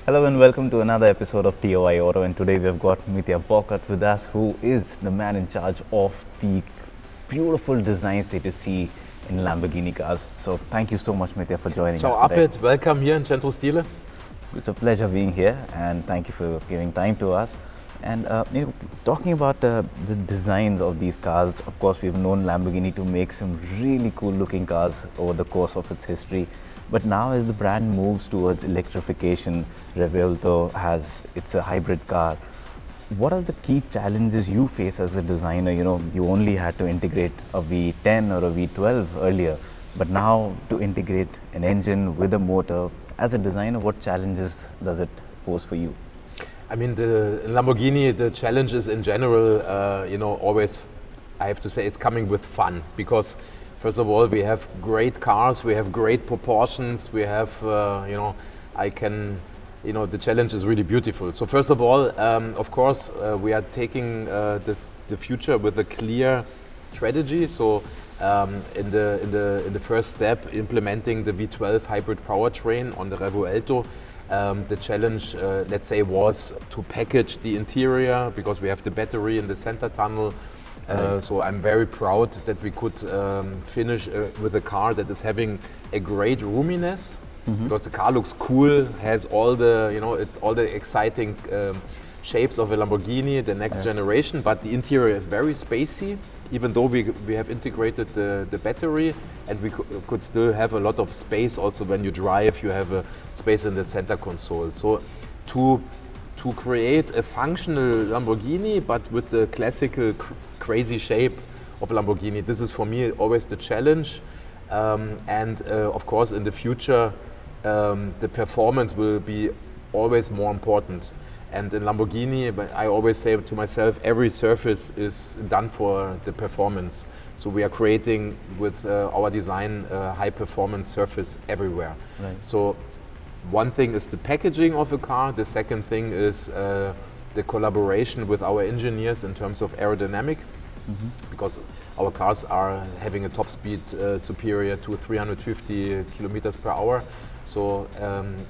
Hello and welcome to another episode of TOI Auto, and today we've got Mitja Borkert with us, who is the man in charge of the beautiful designs that you see in Lamborghini cars. So thank you so much, Mitja, for joining Ciao us today. Apet, welcome here in Centro Stile. It's a pleasure being here, and thank you for giving time to us. And talking about the designs of these cars, of course, we've known Lamborghini to make some really cool looking cars over the course of its history. But now as the brand moves towards electrification, it's a hybrid car. What are the key challenges you face as a designer? You only had to integrate a V10 or a V12 earlier, but now to integrate an engine with a motor, as a designer, what challenges does it pose for you? I mean, the Lamborghini, the challenge is in general, always, I have to say, it's coming with fun because, first of all, we have great cars, we have great proportions, we have, the challenge is really beautiful. So first of all, of course, we are taking the future with a clear strategy. So in the first step, implementing the V12 hybrid powertrain on the Revo Alto. The challenge, let's say, was to package the interior because we have the battery in the center tunnel. So I'm very proud that we could finish with a car that is having a great roominess, because the car looks cool, has all the, it's all the exciting shapes of a Lamborghini, the next generation, but the interior is very spacey, even though we have integrated the battery, and we could still have a lot of space also when you drive, you have a space in the center console. So to create a functional Lamborghini, but with the classical crazy shape of Lamborghini, this is for me always the challenge. Of course, in the future, the performance will be always more important. And in Lamborghini, I always say to myself, every surface is done for the performance. So we are creating with our design high performance surface everywhere. Right. So one thing is the packaging of a car. The second thing is the collaboration with our engineers in terms of aerodynamic, because our cars are having a top speed superior to 350 kilometers per hour. So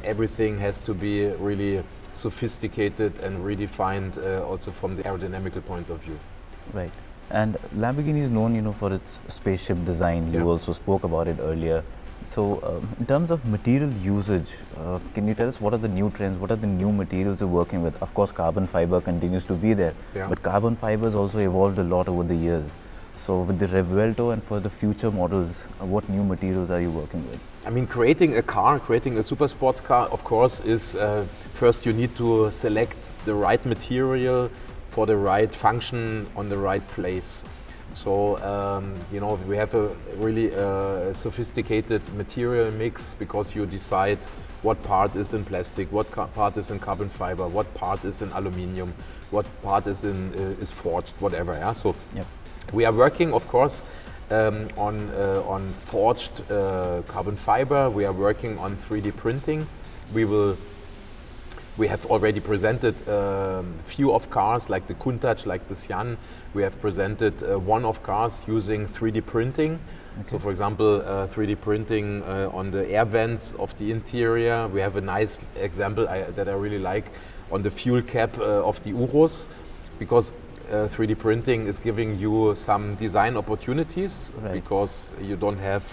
everything has to be really sophisticated and redefined also from the aerodynamical point of view. Right. And Lamborghini is known, for its spaceship design. You also spoke about it earlier. So in terms of material usage, can you tell us what are the new trends, what are the new materials you're working with? Of course, carbon fiber continues to be there, but carbon fiber has also evolved a lot over the years. So with the Revo Alto and for the future models, what new materials are you working with? I mean, creating a super sports car, of course, is first you need to select the right material for the right function on the right place. So, we have a really sophisticated material mix because you decide what part is in plastic, what part is in carbon fiber, what part is in aluminium, what part is forged, whatever. Yeah? So we are working, of course, on forged carbon fiber. We are working on 3D printing. We have already presented few of cars like the Countach, like the Sian. We have presented one of cars using 3D printing. Okay. So for example, 3D printing on the air vents of the interior. We have a nice example that I really like on the fuel cap of the Urus, because 3D printing is giving you some design opportunities, because you don't have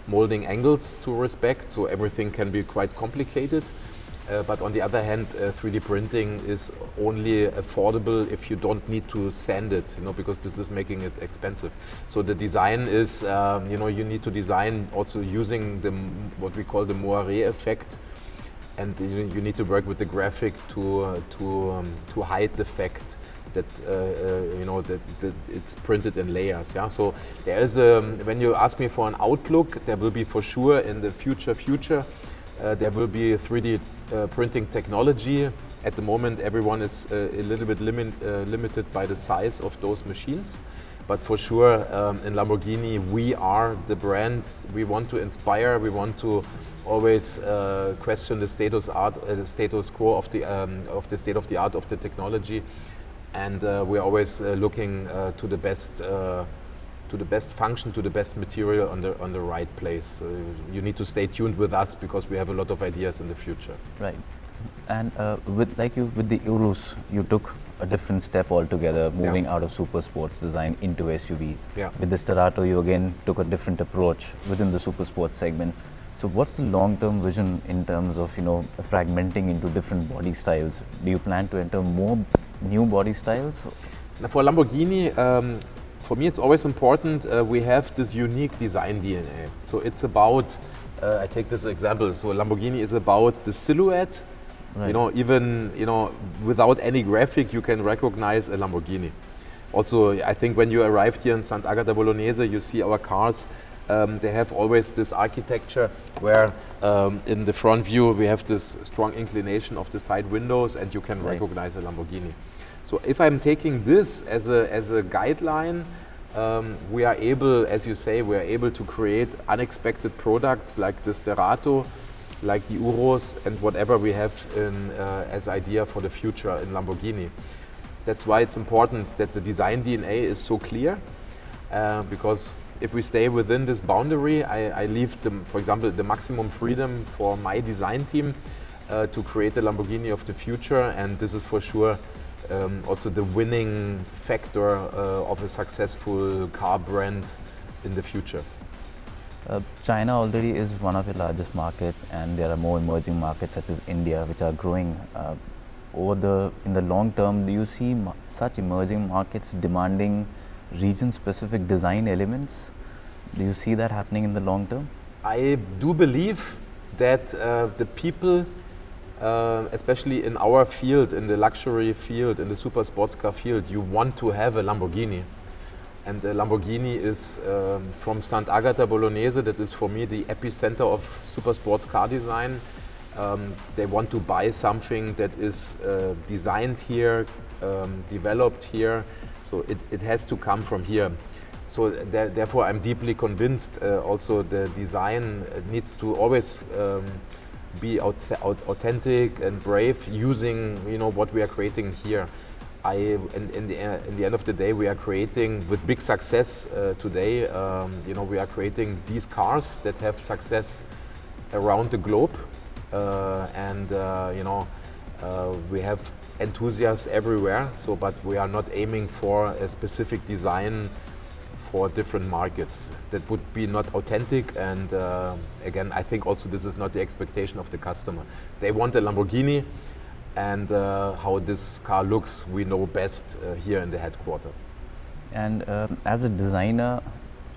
molding angles to respect, so everything can be quite complicated. But on the other hand, 3D printing is only affordable if you don't need to sand it, because this is making it expensive. So the design is, you need to design also using what we call the moiré effect, and you need to work with the graphic to hide the fact that that it's printed in layers. Yeah. So there is when you ask me for an outlook, there will be for sure in the future. There will be a 3D printing technology. At the moment, everyone is a little bit limited by the size of those machines. But for sure, in Lamborghini, we are the brand. We want to inspire. We want to always question the status quo of the state of the art of the technology, and we're always looking to the best function, to the best material on the right place. You need to stay tuned with us because we have a lot of ideas in the future. Right. And with the Urus, you took a different step altogether, moving out of super sports design into SUV. Yeah. With the Sterato, you again took a different approach within the super sports segment. So what's the long-term vision in terms of fragmenting into different body styles? Do you plan to enter more new body styles? Now for Lamborghini, for me it's always important we have this unique design DNA. So it's about, I take this example, so Lamborghini is about the silhouette. Right. Even without any graphic, you can recognize a Lamborghini. Also, I think when you arrived here in Sant'Agata Bolognese, you see our cars. They have always this architecture where in the front view we have this strong inclination of the side windows, and you can recognize a Lamborghini. So if I'm taking this as a guideline, we are able, as you say, we are able to create unexpected products like the Sterato, like the Urus, and whatever we have as idea for the future in Lamborghini. That's why it's important that the design DNA is so clear, because if we stay within this boundary, I leave, for example, the maximum freedom for my design team to create the Lamborghini of the future, and this is for sure also the winning factor of a successful car brand in the future. China already is one of your largest markets, and there are more emerging markets such as India which are growing. In the long term, do you see such emerging markets demanding region-specific design elements? Do you see that happening in the long term? I do believe that the people, especially in our field, in the luxury field, in the super sports car field, you want to have a Lamborghini. And the Lamborghini is from Sant'Agata Bolognese, that is for me the epicenter of super sports car design. They want to buy something that is designed here, developed here, so it has to come from here. So therefore I'm deeply convinced also the design needs to always be authentic and brave, using what we are creating here. In the end of the day, we are creating with big success today. We are creating these cars that have success around the globe, and we have enthusiasts everywhere. So, but we are not aiming for a specific design for different markets. That would be not authentic. And again, I think also this is not the expectation of the customer. They want a Lamborghini. And how this car looks, we know best here in the headquarters. And as a designer,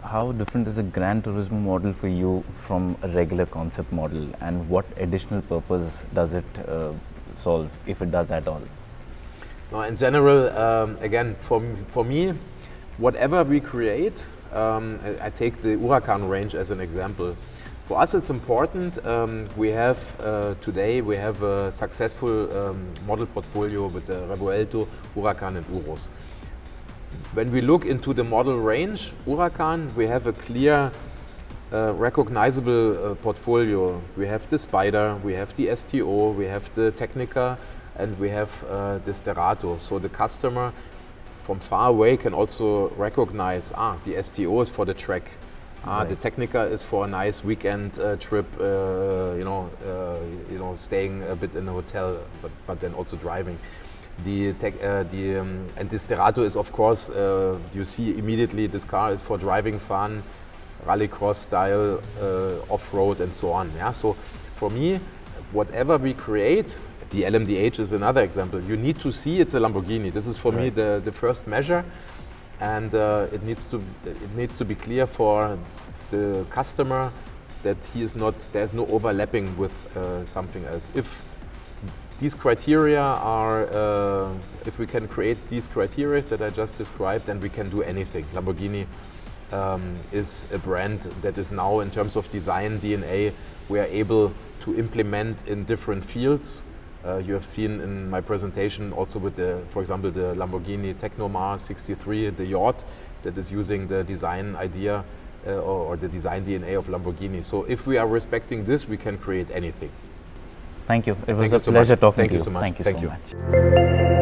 how different is a Gran Turismo model for you from a regular concept model? And what additional purpose does it solve, if it does at all? No, in general, again, for me, whatever we create, I take the Huracan range as an example. For us, it's important. Today we have a successful model portfolio with the Revuelto, Huracan, and Urus. When we look into the model range, Huracan, we have a clear, recognizable portfolio. We have the Spider, we have the STO, we have the Technica, and we have the Sterato. So the customer from far away can also recognize, the STO is for the track. Right. The Technica is for a nice weekend trip, staying a bit in a hotel, but then also driving. And the Sterato is, of course, you see immediately this car is for driving fun, rallycross style, off-road, and so on. Yeah, so for me, whatever we create, the LMDH is another example. You need to see it's a Lamborghini. This is for me the first measure. And it needs to be clear for the customer that there's no overlapping with something else. If these criteria are, if we can create these criteria that I just described, then we can do anything. Lamborghini is a brand that is now, in terms of design DNA, we are able to implement in different fields. You have seen in my presentation also with for example, the Lamborghini Technomar 63, the yacht that is using the design idea or the design DNA of Lamborghini. So if we are respecting this, we can create anything. Thank you. It was a pleasure talking to you. Thank you so much. Thank you so much.